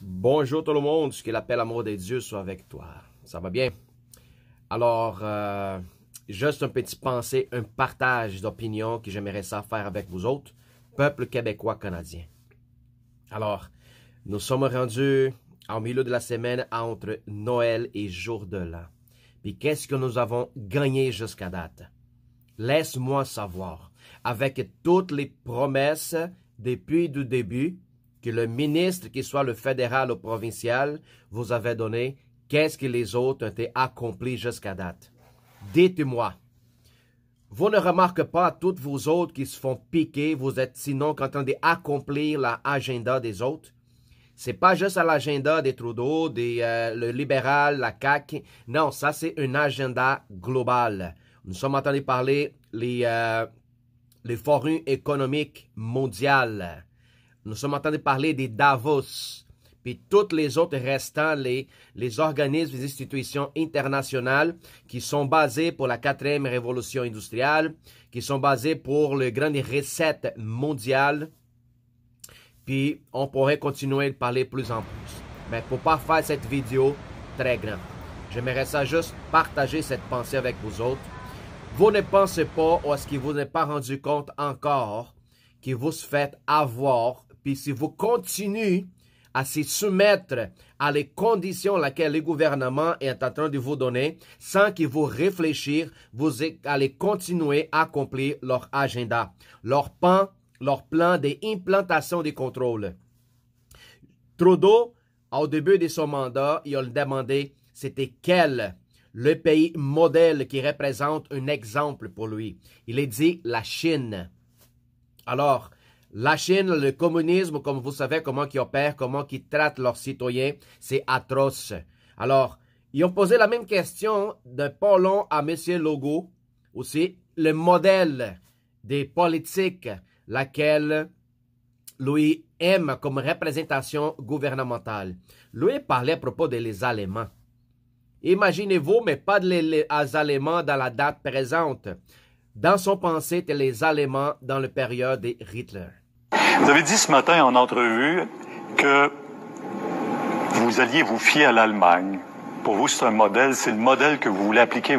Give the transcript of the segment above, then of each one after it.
Bonjour tout le monde, que l'appel amour de Dieu soit avec toi. Ça va bien? Alors, juste un petit pensée, un partage d'opinion que j'aimerais ça faire avec vous autres, peuple québécois canadien. Alors, nous sommes rendus au milieu de la semaine entre Noël et Jour de l'An. Puis qu'est-ce que nous avons gagné jusqu'à date? Laisse-moi savoir, avec toutes les promesses depuis le début, que le ministre, qu'il soit le fédéral ou provincial, vous avait donné, qu'est-ce que les autres ont été accomplis jusqu'à date. Dites-moi, vous ne remarquez pas toutes vos autres qui se font piquer, vous êtes sinon en train d'accomplir l'agenda des autres? C'est pas juste à l'agenda des Trudeau, le libéral, la CAQ. Non, ça c'est un agenda global. Nous sommes en train de parler les forums économiques mondiales. Nous sommes en train de parler des Davos, puis toutes les autres restants, les organismes, les institutions internationales qui sont basées pour la 4e révolution industrielle, qui sont basées pour les grandes recettes mondiales. Puis on pourrait continuer de parler plus en plus. Mais pour ne pas faire cette vidéo très grande, j'aimerais ça juste partager cette pensée avec vous autres. Vous ne pensez pas, ou est-ce que vous n'êtes pas rendu compte encore, que vous se faites avoir. Puis si vous continuez à se soumettre à les conditions lesquelles le gouvernement est en train de vous donner, sans que vous réfléchir, vous allez continuer à accomplir leur agenda, leur plan d'implantation des contrôles. Trudeau, au début de son mandat, il a demandé c'était quel le pays modèle qui représente un exemple pour lui. Il a dit la Chine. Alors, la Chine, le communisme, comme vous savez comment ils opèrent, comment ils traitent leurs citoyens, c'est atroce. Alors, ils ont posé la même question de pas long à M. Legault, aussi, le modèle des politiques, laquelle lui aime comme représentation gouvernementale. Lui parlait à propos des Allemands. Imaginez-vous, mais pas les Allemands dans la date présente. Dans son pensée, c'était les Allemands dans la période de Hitler. Vous avez dit ce matin en entrevue que vous alliez vous fier à l'Allemagne. Pour vous, c'est un modèle, c'est le modèle que vous voulez appliquer.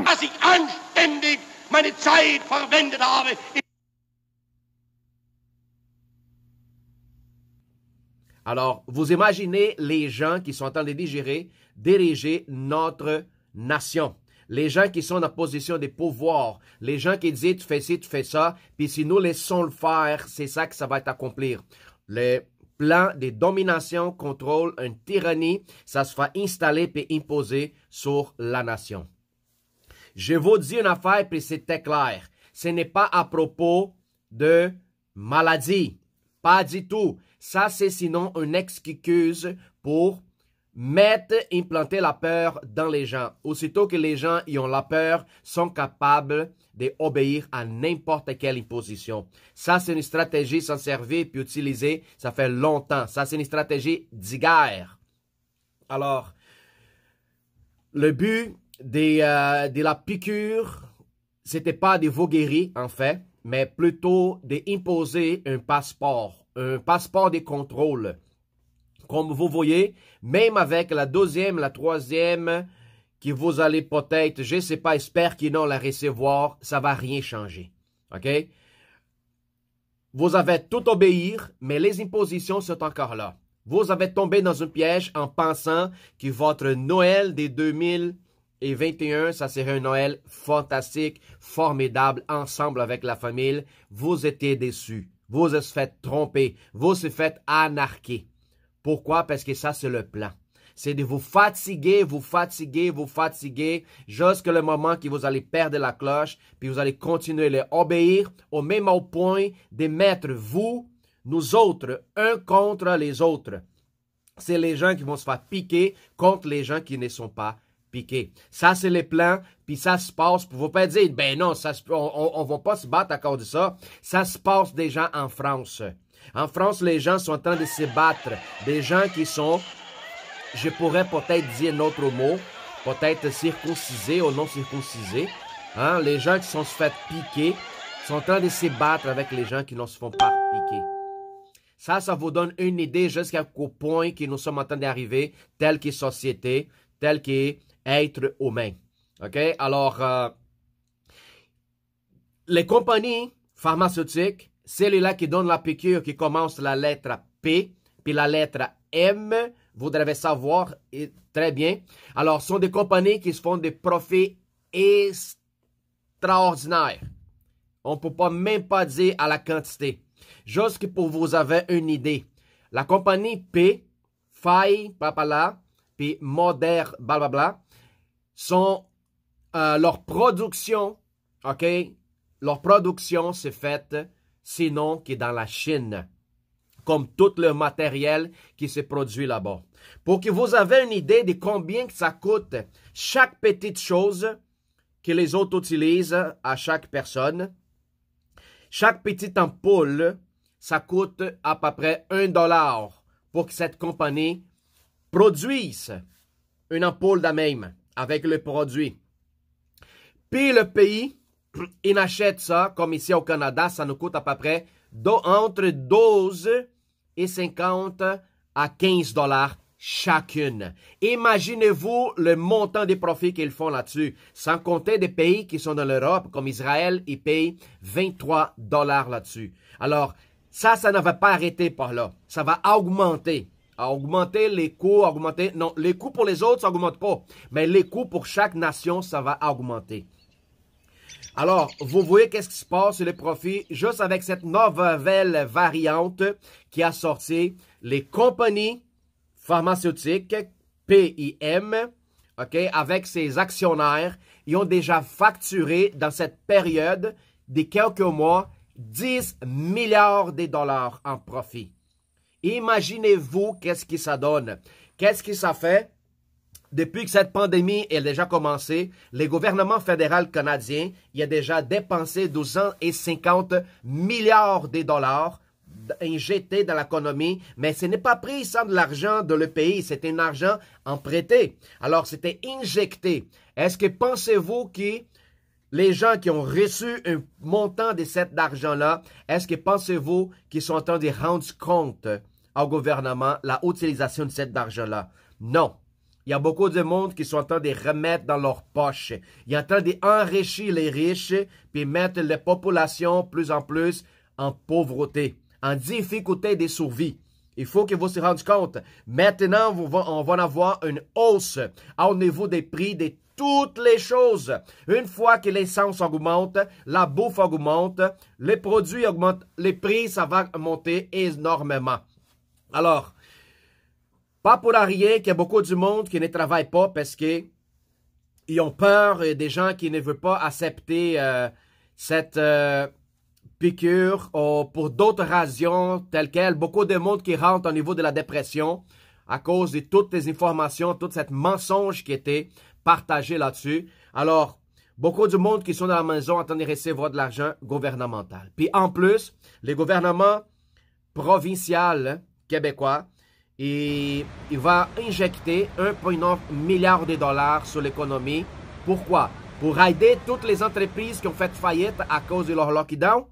Alors, vous imaginez les gens qui sont en train de diriger notre nation. Les gens qui sont en position de pouvoir, les gens qui disent tu fais ci, tu fais ça, puis si nous laissons le faire, c'est ça que ça va être accomplir. Le plan de domination, contrôle, une tyrannie, ça se fait installer puis imposer sur la nation. Je vous dis une affaire, puis c'était clair. Ce n'est pas à propos de maladie. Pas du tout. Ça, c'est sinon une excuse pour implanter la peur dans les gens. Aussitôt que les gens y ont la peur, sont capables d'obéir à n'importe quelle imposition. Ça, c'est une stratégie s'en servir puis utiliser, ça fait longtemps. Ça, c'est une stratégie d'hier. Alors, le but de la piqûre, c'était pas de vous guérir, en fait, mais plutôt d'imposer un passeport de contrôle. Comme vous voyez, même avec la 2e, la 3e, que vous allez peut-être, je ne sais pas, j'espère qu'ils vont la recevoir, ça ne va rien changer. OK? Vous avez tout obéir, mais les impositions sont encore là. Vous avez tombé dans un piège en pensant que votre Noël de 2021, ça serait un Noël fantastique, formidable, ensemble avec la famille. Vous étiez déçus. Vous vous êtes fait tromper. Vous vous êtes fait anarquer. Pourquoi? Parce que ça, c'est le plan. C'est de vous fatiguer, jusqu'à le moment que vous allez perdre la cloche, puis vous allez continuer à obéir, même au point de mettre vous, nous autres, un contre les autres. C'est les gens qui vont se faire piquer contre les gens qui ne sont pas piqués. Ça, c'est les plans, puis ça se passe. Vous ne pouvez pas dire, ben non, on ne va pas se battre à cause de ça. Ça se passe déjà en France. En France, les gens sont en train de se battre. Des gens qui sont, je pourrais peut-être dire un autre mot, peut-être circoncisés ou non circoncisés. Hein? Les gens qui sont se fait piquer sont en train de se battre avec les gens qui ne se font pas piquer. Ça vous donne une idée jusqu'au point que nous sommes en train d'arriver, tel qu'est société, tel qu'est être humain. OK? Alors, les compagnies pharmaceutiques, celui-là qui donne la piqûre qui commence la lettre P, puis la lettre M, vous devez savoir très bien. Alors, ce sont des compagnies qui se font des profits extraordinaires. On ne peut pas même pas dire à la quantité. Juste pour vous avoir une idée. La compagnie P, Faille, blablabla, puis Moderne, blablabla, sont leur production, OK? Leur production s'est faite, sinon qui est dans la Chine, comme tout le matériel qui se produit là-bas. Pour que vous ayez une idée de combien ça coûte chaque petite chose que les autres utilisent à chaque personne, chaque petite ampoule, ça coûte à peu près $1 pour que cette compagnie produise une ampoule de même avec le produit. Puis le pays, il achète ça, comme ici au Canada, ça nous coûte à peu près entre 12,50 à $15 chacune. Imaginez-vous le montant des profits qu'ils font là-dessus. Sans compter des pays qui sont dans l'Europe, comme Israël, ils payent $23 là-dessus. Alors, ça ne va pas arrêter par là. Ça va augmenter. Augmenter les coûts, non, les coûts pour les autres, ça n'augmente pas. Mais les coûts pour chaque nation, ça va augmenter. Alors, vous voyez qu'est-ce qui se passe sur les profits juste avec cette nouvelle variante qui a sorti les compagnies pharmaceutiques, PIM, OK, avec ses actionnaires, ils ont déjà facturé dans cette période de quelques mois 10 milliards de dollars en profit. Imaginez-vous qu'est-ce que ça donne. Qu'est-ce que ça fait? Depuis que cette pandémie a déjà commencé, le gouvernement fédéral canadien il a déjà dépensé 250 milliards de dollars injectés dans l'économie, mais ce n'est pas pris sans de l'argent de le pays, c'était un argent emprunté. Alors, c'était injecté. Est-ce que pensez-vous que les gens qui ont reçu un montant de cet argent-là, est-ce que pensez-vous qu'ils sont en train de rendre compte au gouvernement la utilisation de cet argent-là? Non. Il y a beaucoup de monde qui sont en train de remettre dans leur poche. Ils sont en train d'enrichir les riches puis mettre les populations plus en plus en pauvreté, en difficulté de survie. Il faut que vous vous rendiez compte. Maintenant, on va avoir une hausse au niveau des prix de toutes les choses. Une fois que l'essence augmente, la bouffe augmente, les produits augmentent, les prix, ça va monter énormément. Alors, pas pour rien qu'il y a beaucoup de monde qui ne travaille pas parce qu'ils ont peur des gens qui ne veulent pas accepter cette piqûre pour d'autres raisons telles quelles. Beaucoup de monde qui rentre au niveau de la dépression à cause de toutes les informations, toute cette mensonge qui était partagé là-dessus. Alors, beaucoup de monde qui sont dans la maison en train de recevoir de l'argent gouvernemental. Puis en plus, les gouvernements provinciaux québécois, et il va injecter 1,9 milliard de dollars sur l'économie. Pourquoi? Pour aider toutes les entreprises qui ont fait faillite à cause de leur lockdown.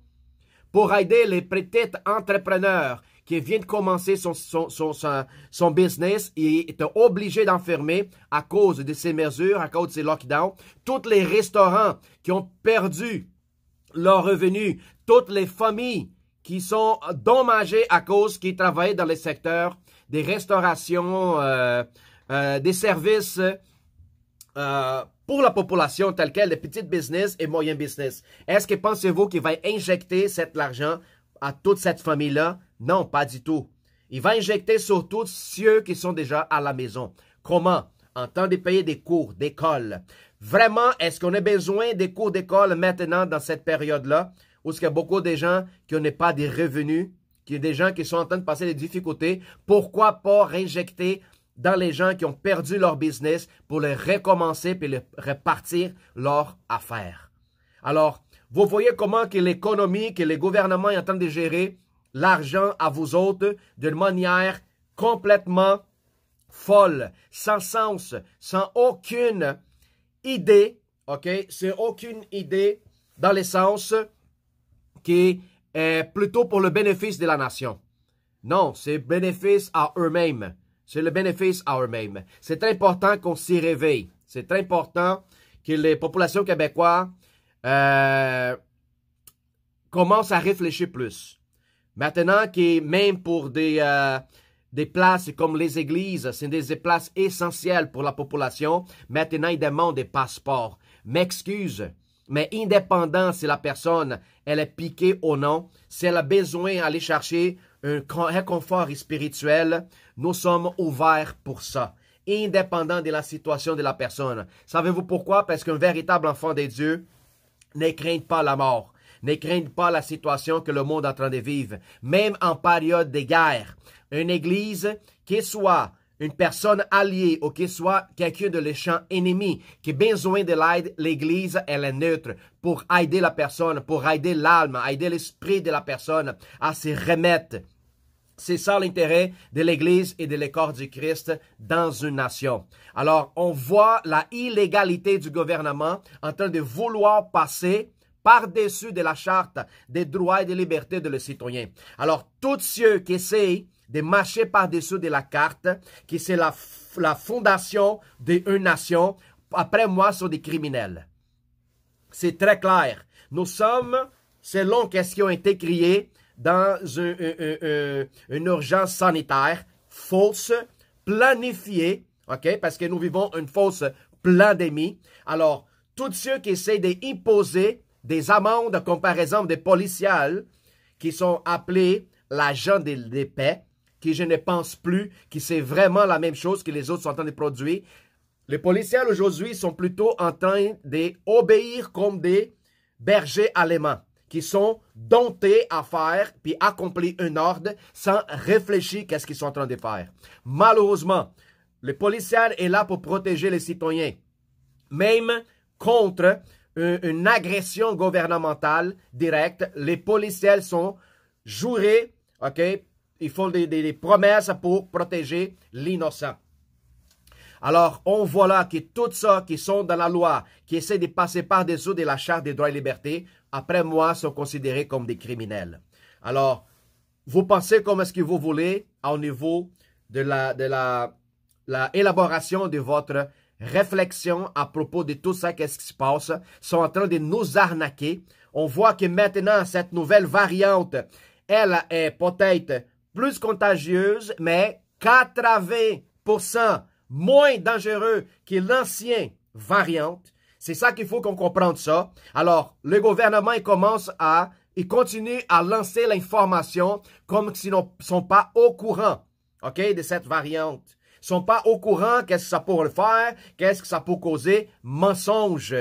Pour aider les petits entrepreneurs qui viennent de commencer son business et étaient obligés d'enfermer à cause de ces mesures, à cause de ces lockdowns. Tous les restaurants qui ont perdu leurs revenus. Toutes les familles qui sont dommagées à cause qu'ils travaillent dans les secteurs des restaurations, des services pour la population telle qu'elle, les petites business et moyens business. Est-ce que pensez-vous qu'il va injecter cet argent à toute cette famille-là? Non, pas du tout. Il va injecter surtout ceux qui sont déjà à la maison. Comment? En temps de payer des cours d'école. Vraiment, est-ce qu'on a besoin des cours d'école maintenant dans cette période-là? Où il y a beaucoup de gens qui n'ont pas de revenus, qu'il y a des gens qui sont en train de passer des difficultés, pourquoi pas réinjecter dans les gens qui ont perdu leur business pour les recommencer et les repartir leur affaire. Alors, vous voyez comment que l'économie, que le gouvernement est en train de gérer l'argent à vous autres d'une manière complètement folle, sans sens, sans aucune idée, ok? C'est aucune idée dans le sens qui est plutôt pour le bénéfice de la nation. Non, c'est bénéfice à eux-mêmes. C'est le bénéfice à eux-mêmes. C'est important qu'on s'y réveille. C'est très important que les populations québécoises commencent à réfléchir plus. Maintenant que même pour des places comme les églises, c'est des places essentielles pour la population, maintenant ils demandent des passeports. M'excuse, mais indépendant si la personne elle est piquée ou non, si elle a besoin d'aller chercher un réconfort spirituel, nous sommes ouverts pour ça, indépendant de la situation de la personne. Savez-vous pourquoi? Parce qu'un véritable enfant de Dieu ne craint pas la mort, ne craint pas la situation que le monde est en train de vivre, même en période de guerre. Une église qui soit une personne alliée ou qui soit quelqu'un de l'échange ennemi qui a besoin de l'aide, l'église, elle est neutre pour aider la personne, pour aider l'âme, aider l'esprit de la personne à se remettre. C'est ça l'intérêt de l'Église et de l'écorce du Christ dans une nation. Alors, on voit la illégalité du gouvernement en train de vouloir passer par-dessus de la charte des droits et des libertés de le citoyen. Alors, tous ceux qui essayent de marcher par-dessus de la carte, qui c'est la fondation d'une nation, après moi, sont des criminels. C'est très clair. Nous sommes, selon ce qui a été créé, dans une urgence sanitaire fausse, planifiée, ok, parce que nous vivons une fausse pandémie. Alors, tous ceux qui essaient d'imposer des amendes, comme par exemple des policiers qui sont appelés l'agent de paix, qui je ne pense plus que c'est vraiment la même chose que les autres sont en train de produire. Les policiers aujourd'hui sont plutôt en train d'obéir comme des bergers allemands, qui sont domptés à faire puis accomplir un ordre sans réfléchir qu'est-ce qu'ils sont en train de faire. Malheureusement, le policier est là pour protéger les citoyens, même contre une agression gouvernementale directe. Les policiers sont jurés, ok, ils font des promesses pour protéger l'innocent. Alors, on voit là que tout ça qui sont dans la loi, qui essaient de passer par-dessous de la charte des droits et libertés, après moi, sont considérés comme des criminels. Alors, vous pensez comme est-ce que vous voulez au niveau de la élaboration de votre réflexion à propos de tout ça, qu'est-ce qui se passe, sont en train de nous arnaquer. On voit que maintenant, cette nouvelle variante, elle est peut-être plus contagieuse, mais 80% moins dangereux que l'ancien variante. C'est ça qu'il faut qu'on comprenne ça. Alors, le gouvernement, il continue à lancer l'information comme s'ils ne sont pas au courant, ok, de cette variante. Ils ne sont pas au courant qu'est-ce que ça pourrait faire, qu'est-ce que ça peut causer, mensonge.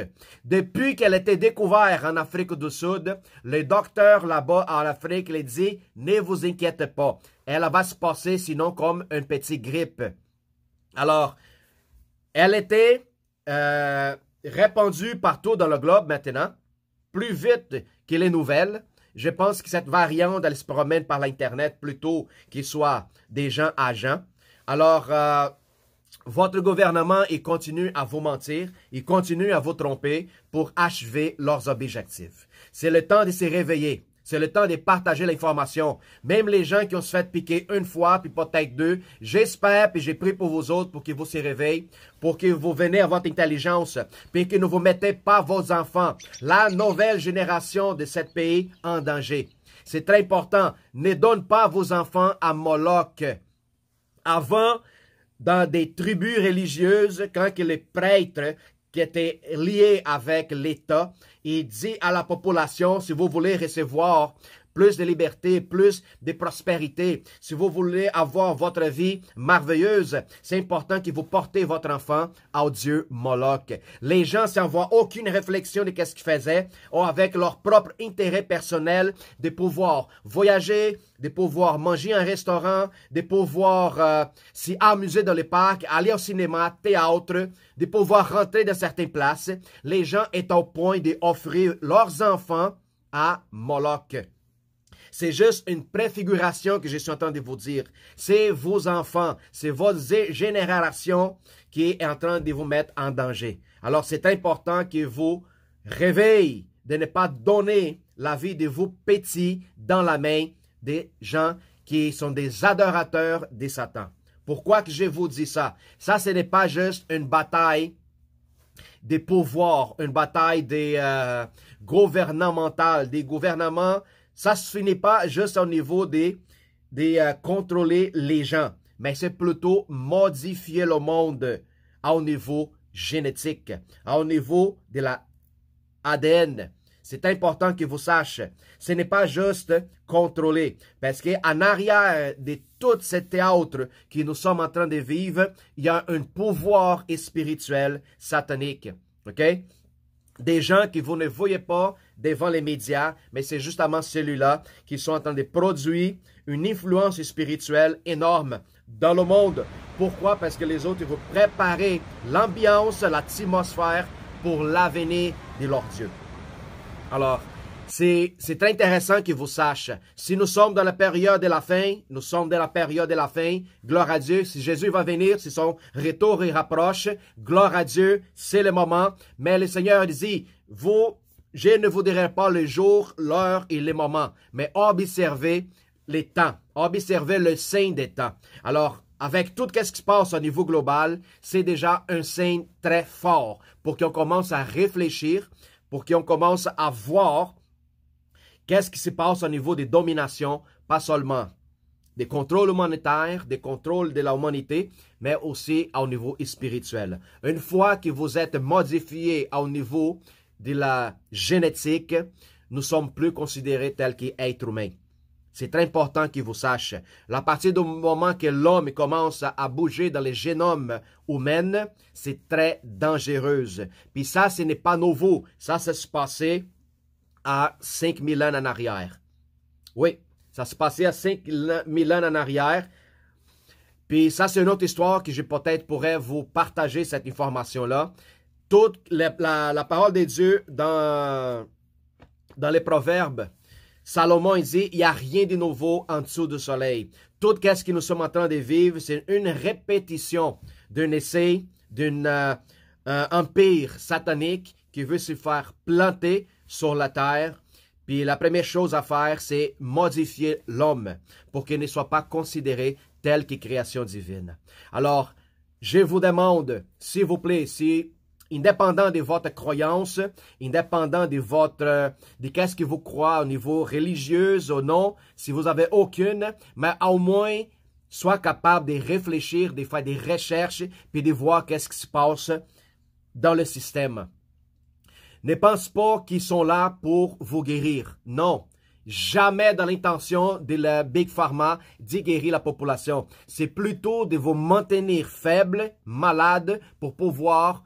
Depuis qu'elle a été découverte en Afrique du Sud, les docteurs là-bas en Afrique les disent, ne vous inquiétez pas, elle va se passer sinon comme une petite grippe. Alors, elle était répandue partout dans le globe maintenant, plus vite que les nouvelles. Je pense que cette variante, elle se promène par l'Internet plutôt qu'il soit des gens agents. Alors, votre gouvernement, il continue à vous mentir, il continue à vous tromper pour achever leurs objectifs. C'est le temps de se réveiller. C'est le temps de partager l'information. Même les gens qui ont se fait piquer une fois, puis peut-être deux, j'espère, puis j'ai prié pour vous autres pour qu'ils vous se réveillent, pour que vous venez à votre intelligence, puis que ne vous mettez pas vos enfants, la nouvelle génération de ce pays en danger. C'est très important. Ne donne pas vos enfants à Moloch. Avant, dans des tribus religieuses, quand les prêtres qui étaient liés avec l'État, il dit à la population, si vous voulez recevoir plus de liberté, plus de prospérité, si vous voulez avoir votre vie merveilleuse, c'est important que vous portez votre enfant au Dieu Moloch. Les gens, sans avoir aucune réflexion de ce qu'ils faisaient, ont avec leur propre intérêt personnel de pouvoir voyager, de pouvoir manger un restaurant, de pouvoir s'y amuser dans les parcs, aller au cinéma, théâtre, de pouvoir rentrer dans certaines places. Les gens sont au point d'offrir leurs enfants à Moloch. C'est juste une préfiguration que je suis en train de vous dire. C'est vos enfants, c'est votre génération qui est en train de vous mettre en danger. Alors, c'est important que vous réveillez, de ne pas donner la vie de vos petits dans la main des gens qui sont des adorateurs des Satan. Pourquoi que je vous dis ça? Ça, ce n'est pas juste une bataille des pouvoirs, une bataille des gouvernementales, des gouvernements. Ça ne se finit pas juste au niveau des contrôler les gens, mais c'est plutôt modifier le monde au niveau génétique, au niveau de la ADN. C'est important que vous sachiez. Ce n'est pas juste contrôler. Parce qu'en arrière de tout ce théâtre que nous sommes en train de vivre, il y a un pouvoir spirituel satanique. OK? Des gens que vous ne voyez pas devant les médias, mais c'est justement celui-là qui sont en train de produire une influence spirituelle énorme dans le monde. Pourquoi? Parce que les autres, ils vont préparer l'ambiance, l'atmosphère pour l'avenir de leur Dieu. Alors, c'est très intéressant que vous sachiez. Si nous sommes dans la période de la fin, nous sommes dans la période de la fin, gloire à Dieu. Si Jésus va venir, si son retour il rapproche, gloire à Dieu, c'est le moment. Mais le Seigneur dit, je ne vous dirai pas le jour, l'heure et le moment, mais observez les temps, observez le signe des temps. Alors, avec tout ce qui se passe au niveau global, c'est déjà un signe très fort pour qu'on commence à réfléchir, pour qu'on commence à voir qu'est-ce qui se passe au niveau des dominations, pas seulement des contrôles humanitaires, des contrôles de l'humanité, mais aussi au niveau spirituel. Une fois que vous êtes modifié au niveau de la génétique, nous ne sommes plus considérés tels qu'êtres humains. C'est très important que vous sachiez. À partir du moment que l'homme commence à bouger dans les génomes humains, c'est très dangereux. Puis ça, ce n'est pas nouveau. Ça se passait à 5000 ans en arrière. Oui, ça se passait à 5000 ans en arrière. Puis ça, c'est une autre histoire que je peut-être pourrais vous partager cette information-là. Toute la parole de Dieu dans les Proverbes, Salomon il dit, il n'y a rien de nouveau en dessous du soleil. Tout ce que nous sommes en train de vivre, c'est une répétition d'un essai, d'un empire satanique qui veut se faire planter sur la terre. Puis la première chose à faire, c'est modifier l'homme pour qu'il ne soit pas considéré tel que création divine. Alors, je vous demande, s'il vous plaît, si indépendant de votre croyance, indépendant de qu'est-ce que vous croyez au niveau religieux ou non, si vous n'avez aucune, mais au moins, soyez capable de réfléchir, de faire des recherches, puis de voir qu'est-ce qui se passe dans le système. Ne pense pas qu'ils sont là pour vous guérir. Non. Jamais dans l'intention de la Big Pharma d'y guérir la population. C'est plutôt de vous maintenir faible, malade, pour pouvoir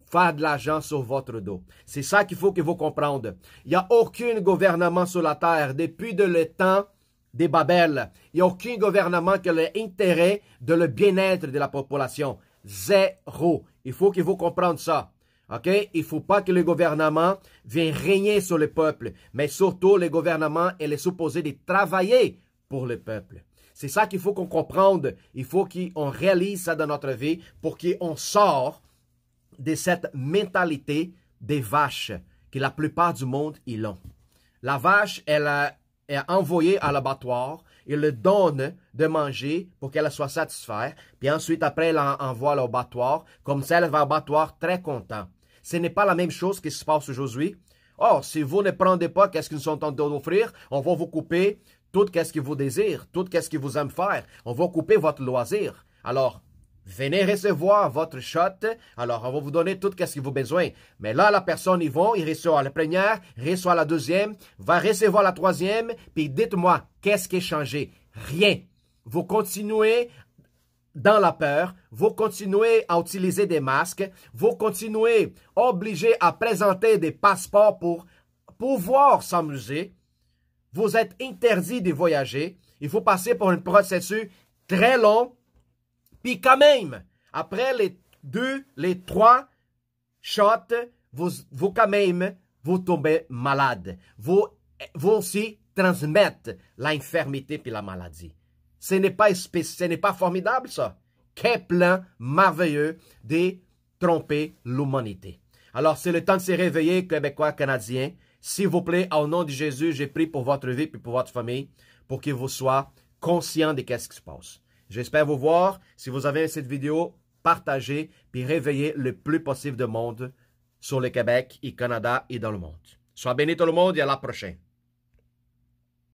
faire de l'argent sur votre dos. C'est ça qu'il faut que vous compreniez. Il n'y a aucun gouvernement sur la terre depuis le temps des Babel. Il n'y a aucun gouvernement qui a l'intérêt de le bien-être de la population. Zéro. Il faut que vous compreniez ça. OK? Il ne faut pas que le gouvernement vienne régner sur le peuple. Mais surtout, le gouvernement est supposé de travailler pour le peuple. C'est ça qu'il faut qu'on comprenne. Il faut qu'on réalise ça dans notre vie pour qu'on sorte de cette mentalité des vaches que la plupart du monde ils ont. La vache, elle est envoyée à l'abattoir, il le donne de manger pour qu'elle soit satisfaite, puis ensuite après elle l'envoie à l'abattoir, comme ça elle va à l'abattoir très content. Ce n'est pas la même chose qui se passe aujourd'hui. Oh, si vous ne prenez pas qu'est-ce qu'ils sont en train d'offrir, on va vous couper tout qu'est-ce que vous désirez, tout qu'est-ce que vous aimez faire, on va couper votre loisir. Alors, venez recevoir votre shot, alors on va vous donner tout ce que vous avez besoin. Mais là, la personne, il reçoit la première, il reçoit la deuxième, va recevoir la troisième, puis dites-moi, qu'est-ce qui a changé? Rien. Vous continuez dans la peur, vous continuez à utiliser des masques, vous continuez obligé à présenter des passeports pour pouvoir s'amuser, vous êtes interdit de voyager, il faut passer par un processus très long. Puis quand même, après les 2, les 3 shots, vous quand même, vous tombez malade. Vous aussi transmettez l'infirmité puis la maladie. Ce n'est pas formidable ça. Quel plan merveilleux de tromper l'humanité. Alors c'est le temps de se réveiller, Québécois, Canadiens. S'il vous plaît, au nom de Jésus, j'ai prié pour votre vie et pour votre famille, pour que vous soyez conscient de ce qui se passe. J'espère vous voir. Si vous avez cette vidéo, partagez puis réveillez le plus possible de monde sur le Québec et Canada et dans le monde. Sois béni tout le monde et à la prochaine.